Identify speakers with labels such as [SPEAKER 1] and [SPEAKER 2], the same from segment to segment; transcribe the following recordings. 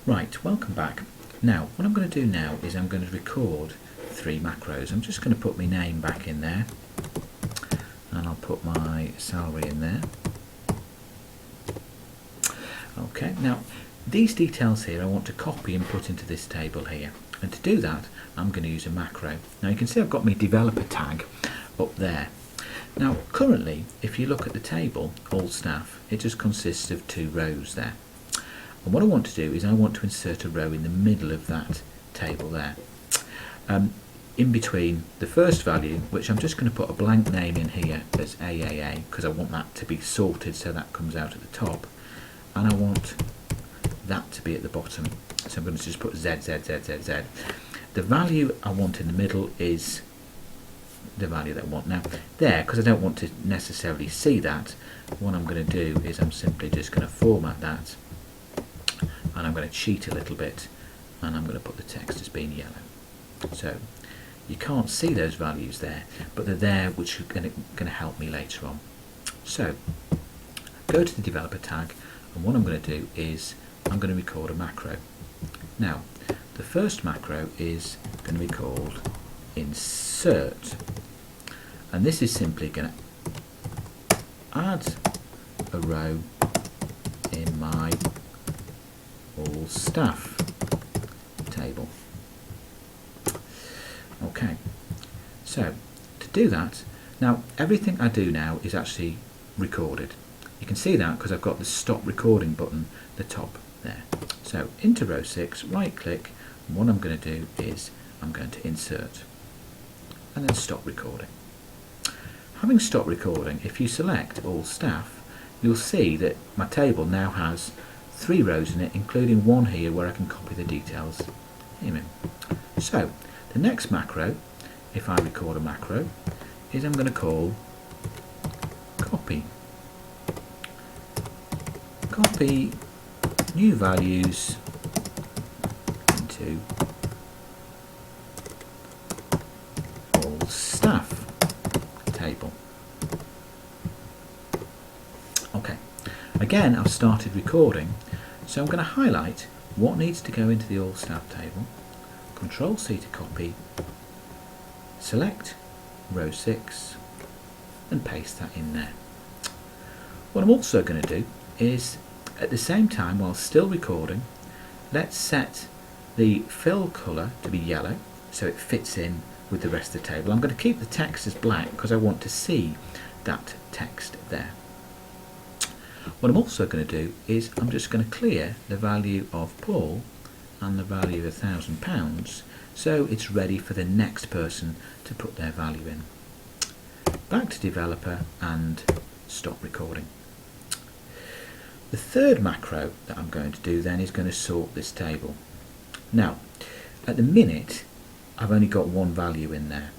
[SPEAKER 1] Right, welcome back. Now, what I'm going to do now is I'm going to record 3 macros. I'm just going to put my name back in there, and I'll put my salary in there. Okay, now these details here I want to copy and put into this table here, and to do that I'm going to use a macro. Now you can see I've got my developer tag up there. Now currently, if you look at the table, all staff, it just consists of 2 rows there. And what I want to do is I want to insert a row in the middle of that table there. In between the first value, which I'm just going to put a blank name in here as AAA, because I want that to be sorted so that comes out at the top, and I want that to be at the bottom. So I'm going to just put ZZZZZ. The value I want in the middle is the value that I want. Now there, because I don't want to necessarily see that, what I'm going to do is I'm simply just going to format that, and I'm going to cheat a little bit, and I'm going to put the text as being yellow. So you can't see those values there, but they're there, which are going to help me later on. So go to the developer tag, and what I'm going to do is I'm going to record a macro. Now the first macro is going to be called insert, and this is simply going to add a row in my all staff table. Okay, so to do that, now everything I do now is actually recorded. You can see that because I've got the stop recording button at the top there. So into row 6, right click, and what I'm going to do is I'm going to insert and then stop recording. Having stopped recording, if you select all staff, you'll see that my table now has 3 rows in it, including one here where I can copy the details. So the next macro, if I record a macro, is I'm going to call copy. Copy new values into all staff table. Okay, again I've started recording, so I'm going to highlight what needs to go into the all staff table, Control C to copy, select row 6 and paste that in there. What I'm also going to do is, at the same time while still recording, let's set the fill colour to be yellow so it fits in with the rest of the table. I'm going to keep the text as black because I want to see that text there. What I'm also going to do is I'm just going to clear the value of Paul and the value of £1,000 so it's ready for the next person to put their value in. Back to developer and stop recording. The third macro that I'm going to do then is going to sort this table. Now at the minute I've only got one value in there,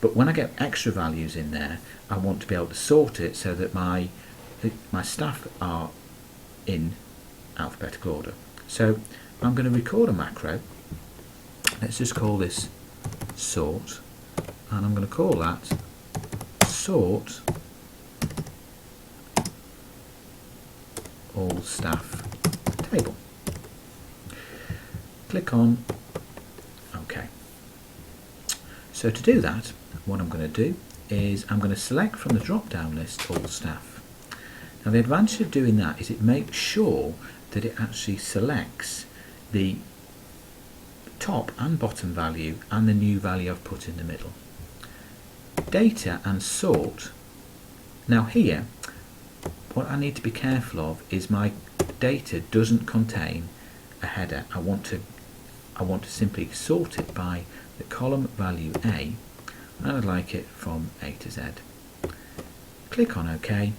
[SPEAKER 1] but when I get extra values in there I want to be able to sort it so that my staff are in alphabetical order. So I'm going to record a macro. Let's just call this sort, and I'm going to call that sort all staff table. Click on OK. So to do that, what I'm going to do is I'm going to select from the drop down list all staff. Now the advantage of doing that is it makes sure that it actually selects the top and bottom value and the new value I've put in the middle. Data and sort. Now here what I need to be careful of is my data doesn't contain a header. I want to simply sort it by the column value A, and I'd like it from A to Z. Click on OK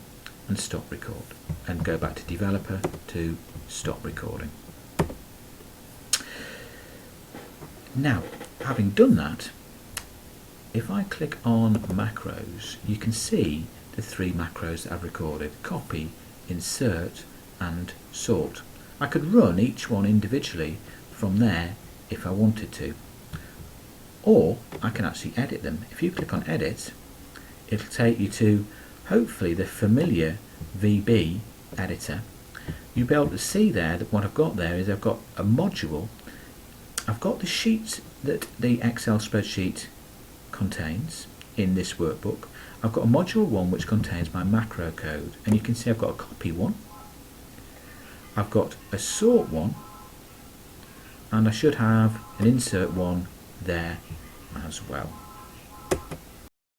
[SPEAKER 1] and stop record, and go back to developer to stop recording. Now having done that, if I click on macros, you can see the 3 macros that I've recorded: copy, insert and sort. I could run each one individually from there if I wanted to, or I can actually edit them. If you click on edit, it'll take you to hopefully the familiar VB editor, you'll be able to see there that what I've got there is I've got a module. I've got the sheets that the Excel spreadsheet contains in this workbook. I've got a module 1 which contains my macro code, and you can see I've got a copy one, I've got a sort one, and I should have an insert one there as well.